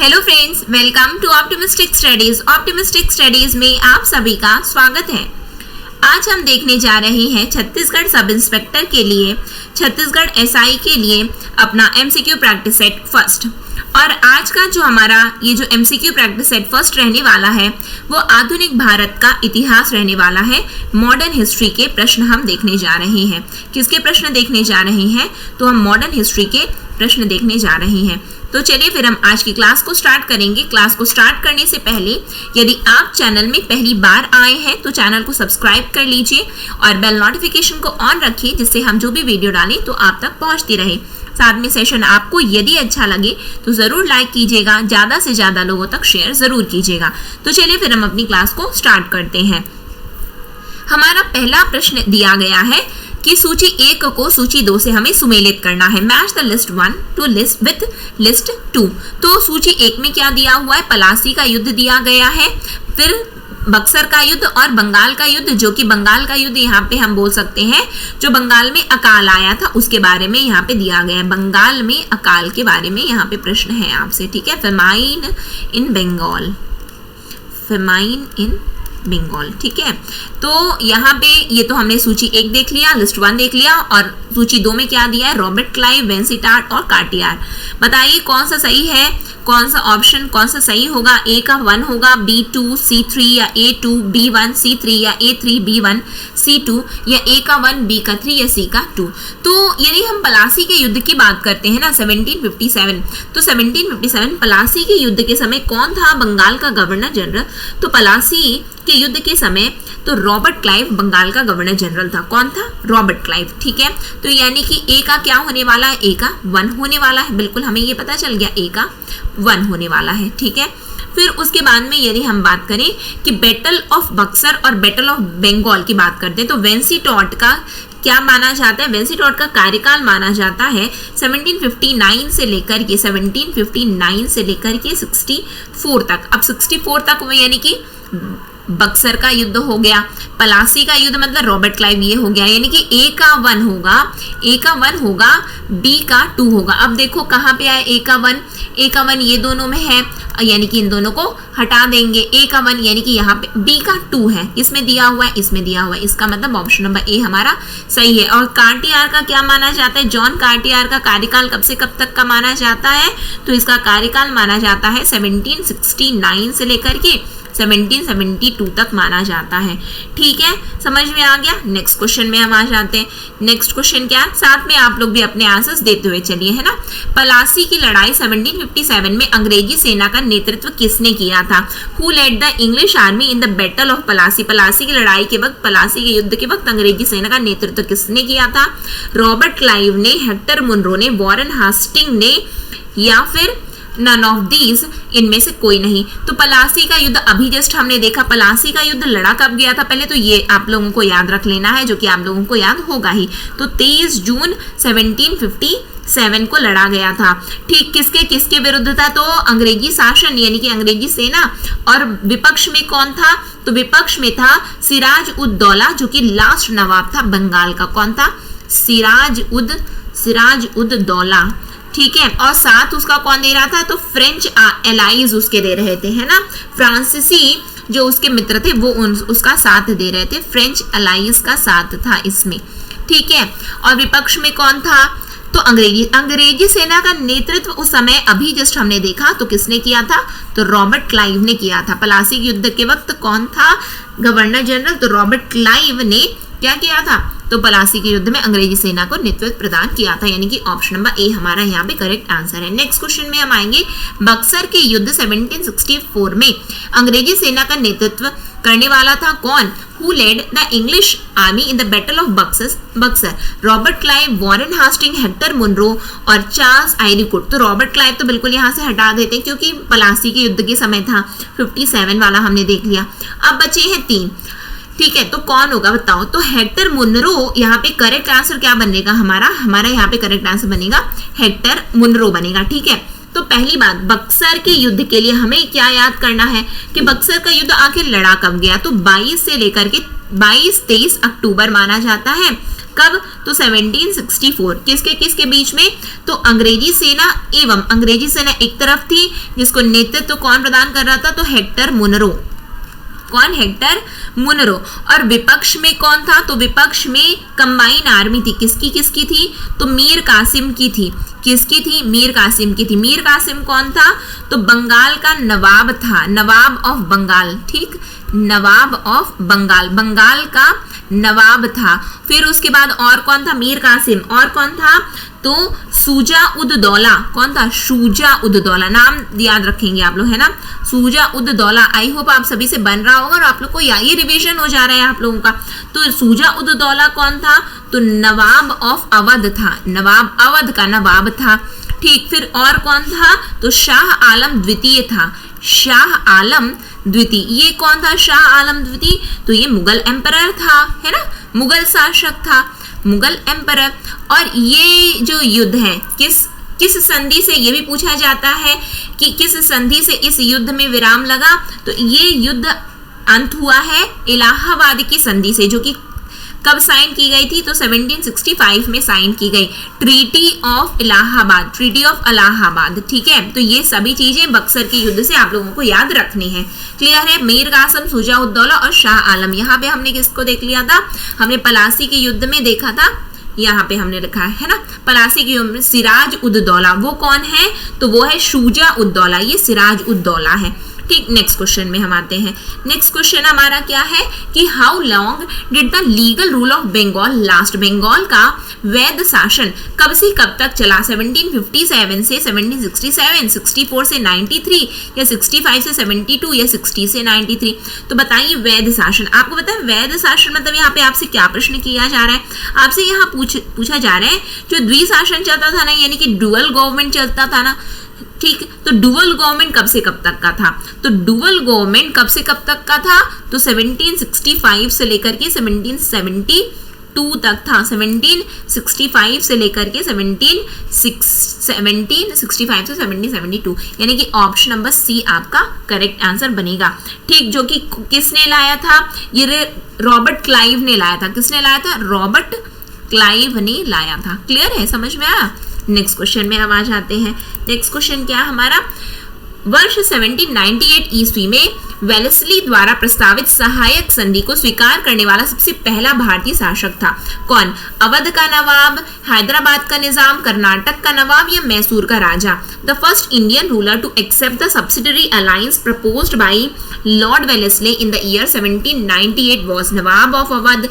Hello friends, welcome to optimistic studies. Optimistic studies में आप सभी का स्वागत है। आज हम देखने जा रहे हैं छत्तीसगढ़ सब इंस्पेक्टर के लिए, छत्तीसगढ़ एसआई के लिए अपना एमसीक्यू प्रैक्टिस सेट फर्स्ट। और आज का जो हमारा ये जो एमसीक्यू प्रैक्टिस सेट फर्स्ट रहने वाला है वो आधुनिक भारत का इतिहास रहने वाला है। मॉडर्न हिस्ट्री के प्रश्न हम देखने जा रहे हैं। किसके प्रश्न देखने जा रहे हैं? तो हम मॉडर्न हिस्ट्री के प्रश्न देखने जा रहे हैं। तो चलिए फिर हम आज की क्लास को स्टार्ट करेंगे। क्लास को स्टार्ट करने से पहले यदि आप चैनल में पहली बार आए हैं तो चैनल को सब्सक्राइब कर लीजिए और बेल नोटिफिकेशन को ऑन रखिए, जिससे हम जो भी वीडियो डालें तो आप तक पहुंचती रहे। साथ में सेशन आपको यदि अच्छा लगे तो ज़रूर लाइक कीजिएगा, ज़्यादा से ज़्यादा लोगों तक शेयर ज़रूर कीजिएगा। तो चलिए फिर हम अपनी क्लास को स्टार्ट करते हैं। हमारा पहला प्रश्न दिया गया है कि सूची 1 को सूची 2 से हमें सुमेलित करना है। Match the list 1 to list with list 2। तो सूची 1 में क्या दिया हुआ है? पलासी का युद्ध दिया गया है, फिर बक्सर का युद्ध और बंगाल का युद्ध, जो कि बंगाल का युद्ध यहाँ पे हम बोल सकते हैं जो बंगाल में अकाल आया था उसके बारे में यहाँ पे दिया गया है। बंगाल में अकाल के बारे में यहाँ पे प्रश्न है आपसे, ठीक है। Famine in Bengal, famine in Bengal, ठीक है। तो यहाँ पे ये तो हमने सूची 1 देख लिया, लिस्ट 1 देख लिया, और सूची 2 में क्या दिया है? रॉबर्ट क्लाइव, वेंसिटार्ट और कार्टियर। बताइए कौन सा सही है, कौन सा ऑप्शन कौन सा सही होगा? ए का 1 होगा, B2 C3 या A2 B1 C3 या A3 B1 C2 या ए का 1 B का 3 या C का 2। तो यदि हम पलासी के युद्ध की बात करते हैं ना 1757, तो 1757 पलासी के युद्ध के समय कौन था बंगाल का गवर्नर जनरल? तो पलासी के युद्ध के समय तो रॉबर्ट क्लाइव बंगाल का गवर्नर जनरल था। कौन था? रॉबर्ट क्लाइव, ठीक है। तो यानी कि ए का क्या होने वाला है? ए का 1 होने वाला है। बिल्कुल हमें ये पता चल गया, ए का 1 होने वाला है, ठीक है। फिर उसके बाद में यदि हम बात करें कि बैटल ऑफ बक्सर और बैटल ऑफ बंगाल की बात करते हैं तो वेंसिटॉर्ट का क्या माना जाता है? वेंसिटॉर्ट का कार्यकाल माना जाता है 1759 से लेकर के 1759 से लेकर के 64 तक। अब 64 तक वो यानी कि बक्सर का युद्ध हो गया, पलासी का युद्ध मतलब रॉबर्ट क्लाइव ये हो गया, यानी कि ए का 1 होगा, ए का 1 होगा, बी का 2 होगा। अब देखो कहाँ पे आए ए का 1? ए का 1 ये दोनों में है, यानी कि इन दोनों को हटा देंगे। ए का 1 यानी कि यहाँ पे बी का 2 है, इसमें दिया हुआ है, इसमें दिया हुआ है, इसका मतलब ऑप्शन नंबर ए हमारा सही है। और कार्टियर का क्या माना जाता है? जॉन कार्टियर का कार्यकाल कब से कब तक का माना जाता है? तो इसका कार्यकाल माना जाता है 1769 से लेकर के 1772 तक माना जाता है, ठीक है। समझ में आ गया? नेक्स्ट क्वेश्चन में हम आ जाते हैं। नेक्स्ट क्वेश्चन क्या? साथ में आप लोग भी अपने आंसर्स देते हुए चलिए, है ना। पलासी की लड़ाई 1757 में अंग्रेजी सेना का नेतृत्व किसने किया था? Who led the English army in the battle of Plassey? Plassey की लड़ाई के वक्त, पलासी के युद्ध के वक्त अंग्रेजी सेना का नेतृत्व किसने किया था? रॉबर्ट क्लाइव ने, हेक्टर मुनरो ने, वॉरेन हास्टिंग ने, या फिर नन ऑफ दीज, इनमें से कोई नहीं। तो पलासी का युद्ध अभी जस्ट हमने देखा, पलासी का युद्ध लड़ा कब गया था? पहले तो ये आप लोगों को याद रख लेना है, जो कि आप लोगों को याद होगा ही। तो 23 जून 1757 को लड़ा गया था, ठीक। किसके किसके विरुद्ध था? तो अंग्रेजी शासन यानी कि अंग्रेजी सेना, और विपक्ष में कौन था? तो विपक्ष में था सिराज उद दौला, जो कि लास्ट नवाब था बंगाल का। कौन था? सिराज उद दौला, ठीक है। और साथ उसका कौन दे रहा था? तो फ्रेंच एलाइज उसके दे रहे थे, है ना। फ्रांसीसी जो उसके मित्र थे वो उसका साथ दे रहे थे, फ्रेंच एलाइज का साथ था इसमें, ठीक है। और विपक्ष में कौन था? तो अंग्रेजी सेना का नेतृत्व उस समय अभी जस्ट हमने देखा तो किसने किया था? तो रॉबर्ट क्लाइव ने किया था। पलासी के युद्ध के वक्त कौन था गवर्नर जनरल? तो रॉबर्ट क्लाइव ने क्या किया था? तो पलासी के युद्ध में अंग्रेजी सेना को नेतृत्व प्रदान किया था, यानी कि ऑप्शन नंबर ए हमारा यहाँ पे करेक्ट आंसर है। नेक्स्ट क्वेश्चन में हम आएंगे, बक्सर के युद्ध 1764 में अंग्रेजी सेना का नेतृत्व करने वाला था कौन? Who led the English army in the battle of Buxar? Robert Clive, Warren Hastings, Hector Munro और चार्ल्स आइरिकुट। तो रॉबर्ट क्लाइव तो बिल्कुल यहाँ से हटा देते हैं क्योंकि पलासी के युद्ध के समय था, 57 वाला हमने देख लिया। अब बचे हैं 3, ठीक है। तो कौन होगा बताओ? तो हेक्टर मुनरो, यहाँ पे करेक्ट आंसर क्या बनेगा हमारा? हमारा यहाँ पे करेक्ट आंसर बनेगा हेक्टर मुनरो बनेगा, ठीक है। तो पहली बात, बक्सर के युद्ध के लिए हमें क्या याद करना है कि बक्सर का युद्ध आखिर लड़ा कब गया, तो 22 से लेकर के 22-23 अक्टूबर माना जाता है। कब, तो 1764। किसके बीच में, तो अंग्रेजी सेना एवं अंग्रेजी सेना एक तरफ थी, जिसको नेतृत्व कौन प्रदान कर रहा था, तो हेक्टर मुनरो। कौन, हेक्टर मुनरो। और विपक्ष में कौन था, तो विपक्ष में कंबाइन आर्मी थी। किसकी थी, तो मीर कासिम की थी। किसकी थी, मीर कासिम की थी। मीर कासिम कौन था, तो बंगाल का नवाब था, नवाब ऑफ बंगाल। ठीक, नवाब ऑफ बंगाल, बंगाल का नवाब था। फिर उसके बाद और कौन था, मीर कासिम, और कौन था, तो शुजा उद दौला। कौन था, शुजा उद दौला। नाम याद रखेंगे आप लोग, है ना, शुजा उद दौला। आई होप आप सभी से बन रहा होगा और आप लोग को ये रिवीजन हो जा रहा है आप लोगों का। तो शुजा उद दौला कौन था, तो नवाब ऑफ अवध था, नवाब अवध का नवाब था। ठीक, फिर और कौन था, तो शाह आलम द्वितीय था, शाह आलम द्वितीय। ये कौन था, शाह आलम द्वितीय, तो ये मुगल एम्परर था, है ना, मुगल शासक था, मुगल एम्परर। और ये जो युद्ध है किस संधि से, ये भी पूछा जाता है कि किस संधि से इस युद्ध में विराम लगा, तो ये युद्ध अंत हुआ है इलाहाबाद की संधि से, जो कि कब साइन की गई थी, तो 1765 में साइन की गई, treaty of Allahabad, treaty of Allahabad. ठीक है, तो ये सभी चीजें बक्सर के युद्ध से आप लोगों को याद रखनी है। क्लियर है, मीर कासिम, शुजा उद दौला और शाह आलम। यहाँ पे हमने किसको देख लिया था, हमने पलासी के युद्ध में देखा था, यहाँ पे हमने लिखा है ना, पलासी के युद्ध में सिराज उद दौला। वो कौन है, तो वो है शुजा उद दौला, ये सिराज उद दौला है। ठीक, नेक्स्ट क्वेश्चन में हम आते हैं। नेक्स्ट क्वेश्चन हमारा क्या है कि how long did the legal rule of Bengal last, Bengal का वैध शासन कब से कब तक चला, 1757 से 1767, 64 से 93 या 65 से 72 या 60 से 93। तो बताइए वैध शासन, आपको पता है वैध शासन मतलब यहाँ पे आपसे क्या प्रश्न किया जा रहा है, आपसे यहाँ पूछा जा रहा है जो द्विशासन चलता था ना, यानी कि डुअल गवर्नमेंट चलता था ना। ठीक, तो डुअल गवर्नमेंट कब से कब तक का था, तो डुअल गवर्नमेंट कब से कब तक का था, तो 1765 से लेकर के 1772 तक था, 1765 से लेकर के 1765 से 1772, यानी कि ऑप्शन नंबर सी आपका करेक्ट आंसर बनेगा। ठीक, जो कि किसने लाया था, ये रॉबर्ट क्लाइव ने लाया था। किसने लाया था, रॉबर्ट क्लाइव ने लाया था। क्लियर है, समझ में आया। नेक्स्ट क्वेश्चन में हम आ जाते हैं। नेक्स्ट क्वेश्चन क्या है हमारा, वर्ष 1798 ईस्वी में वेलेस्ली द्वारा प्रस्तावित सहायक संधि को स्वीकार करने वाला सबसे पहला भारतीय शासक था कौन, अवध का नवाब, हैदराबाद का निजाम, कर्नाटक का नवाब या मैसूर का राजा। The first Indian ruler to accept the subsidiary alliance proposed by Lord Wellesley in the year 1798 was Nawab of Awadh,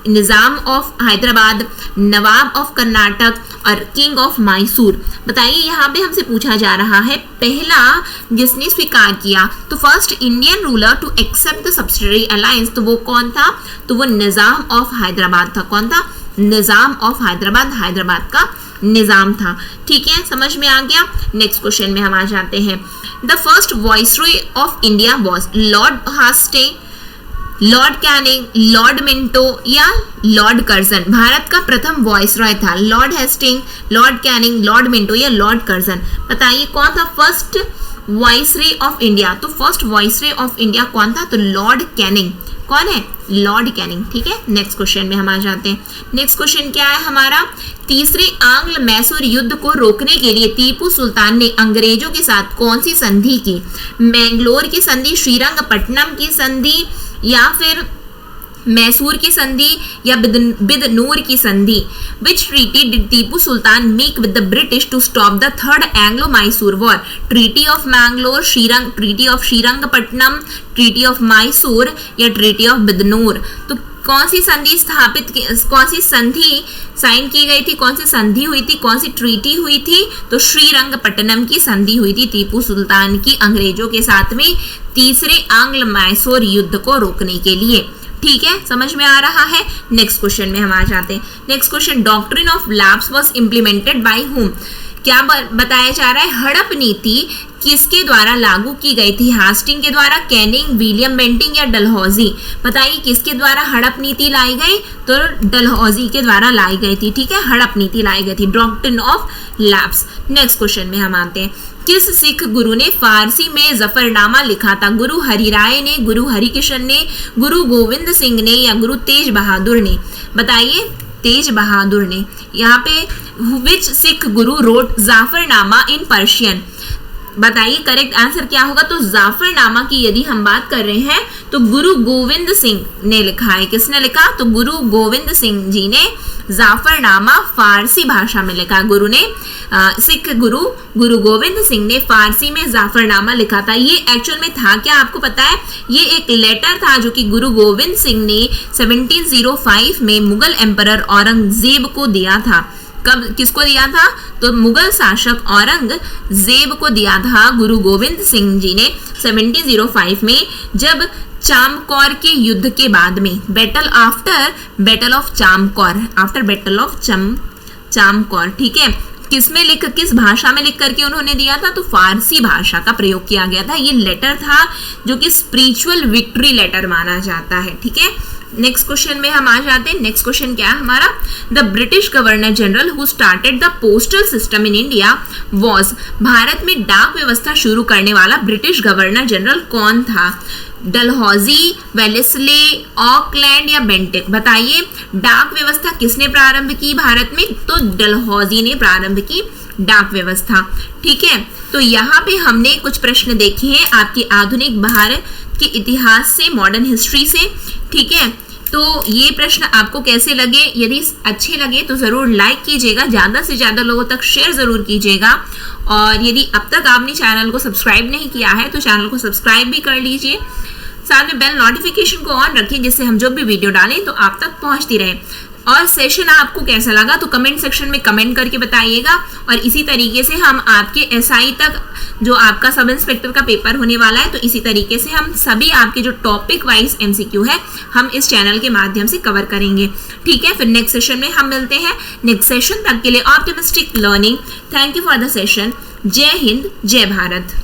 Nizam of Hyderabad, Nawab of Karnataka और किंग ऑफ मैसूर। बताइए यहाँ पे हमसे पूछा जा रहा है पहला जिसने स्वीकार किया, तो first Indian ruler to accept the subsidiary alliance, तो वो कौन था, तो वो निजाम ऑफ हैदराबाद था। कौन था, निजाम ऑफ हैदराबाद, हैदराबाद का निजाम था। ठीक है, समझ में आ गया। नेक्स्ट क्वेश्चन में हम आ जाते हैं। The first viceroy of India was Lord Hastings, Lord Canning, Lord Minto या लॉर्ड कर्जन। भारत का प्रथम वाइसरॉय था Lord Hastings, Lord Canning, Lord Minto या लॉर्ड कर्जन। बताइए कौन था फर्स्ट वाइसरॉय ऑफ इंडिया, तो फर्स्ट वाइसरॉय ऑफ इंडिया कौन था, तो लॉर्ड कैनिंग। कौन है, लॉर्ड कैनिंग। ठीक है, नेक्स्ट क्वेश्चन में हम आ जाते हैं। नेक्स्ट क्वेश्चन क्या है हमारा, तीसरे आंग्ल मैसूर युद्ध को रोकने के लिए टीपू सुल्तान ने अंग्रेजों के साथ कौन सी संधि की, मैंगलोर की संधि, श्रीरंगपट्टनम की संधि या फिर मैसूर की संधि या बिदनूर की संधि। Which treaty did Tipu Sultan make with the British to stop the third Anglo Mysore war, treaty of Mangalore, treaty of Srirangapatnam, treaty of Mysore या ट्रीटी ऑफ बिदनूर। तो कौन सी संधि कौन सी संधि साइन की गई थी, कौन सी संधि हुई थी, कौन सी ट्रीटी हुई थी, तो श्रीरंगपट्टनम की संधि हुई थी टीपू सुल्तान की अंग्रेजों के साथ में तीसरे आंग्ल मैसूर युद्ध को रोकने के लिए। ठीक है, समझ में आ रहा है। नेक्स्ट क्वेश्चन में हम आ जाते हैं। Next question, doctrine of lapse was implemented by whom, क्या बताया जा रहा है, हड़प नीति किसके द्वारा लागू की गई थी, हास्टिंग के द्वारा, कैनिंग, विलियम बेंटिंक या डलहौजी। बताइए किसके द्वारा हड़प नीति लाई गई, तो डलहौजी के द्वारा लाई गई थी। ठीक है, हड़प नीति लाई गई थी, doctrine of lapse. Next question में हम आते हैं, किस सिख गुरु ने फारसी में जफरनामा लिखा था, गुरु हरिराय ने, गुरु हरिकिशन ने, गुरु गोविंद सिंह ने या गुरु तेज बहादुर ने। बताइए तेज बहादुर ने। यहाँ पे विच सिख गुरु रोट जाफरनामा इन पर्शियन। बताइए करेक्ट आंसर क्या होगा, तो जाफरनामा की यदि हम बात कर रहे हैं तो गुरु गोविंद सिंह ने लिखा है। किसने लिखा, तो गुरु गोविंद सिंह जी ने जाफरनामा फारसी भाषा में लिखा। गुरु ने सिख गुरु गोविंद सिंह ने फारसी में जाफरनामा लिखा था। ये एक्चुअल में था क्या, आपको पता है, ये एक लेटर था जो कि गुरु गोविंद सिंह ने 1705 में मुगल एम्परर औरंगजेब को दिया था। कब, किसको दिया था, तो मुगल शासक औरंगजेब को दिया था गुरु गोविंद सिंह जी ने 1705 में, जब चामकौर के युद्ध के बाद में, बैटल ऑफ चामकौर। ठीक है, किस भाषा में लिख करके उन्होंने दिया था, तो फारसी भाषा का प्रयोग किया गया था। ये लेटर था जो कि स्पिरिचुअल विक्ट्री लेटर माना जाता है। ठीक है, नेक्स्ट क्वेश्चन में हम आ जाते हैं। नेक्स्ट क्वेश्चन क्या है हमारा, the British governor general who started the postal system in India was. Bharat में डाक व्यवस्था शुरू करने वाला ब्रिटिश गवर्नर जनरल कौन था, डलहौजी, वेलेस्ले, ऑकलैंड या बेंटिक। बताइए डाक व्यवस्था किसने प्रारंभ की भारत में, तो डलहौजी ने प्रारंभ की डाक व्यवस्था। ठीक है, तो यहाँ पे हमने कुछ प्रश्न देखे हैं आपके आधुनिक भारत के इतिहास से, मॉडर्न हिस्ट्री से। ठीक है, तो ये प्रश्न आपको कैसे लगे, यदि अच्छे लगे तो ज़रूर लाइक कीजिएगा, ज़्यादा से ज़्यादा लोगों तक शेयर ज़रूर कीजिएगा, और यदि अब तक आपने चैनल को सब्सक्राइब नहीं किया है तो चैनल को सब्सक्राइब भी कर लीजिए, साथ में बेल नोटिफिकेशन को ऑन रखिए जिससे हम जो भी वीडियो डालें तो आप तक पहुंचती रहे। और सेशन आपको कैसा लगा तो कमेंट सेक्शन में कमेंट करके बताइएगा, और इसी तरीके से हम आपके एसआई तक जो आपका सब इंस्पेक्टर का पेपर होने वाला है, तो इसी तरीके से हम सभी आपके जो टॉपिक वाइज एमसीक्यू है हम इस चैनल के माध्यम से कवर करेंगे। ठीक है, फिर नेक्स्ट सेशन में हम मिलते हैं। नेक्स्ट सेशन तक के लिए optimistic learning. Thank you for the session. जय हिंद, जय भारत।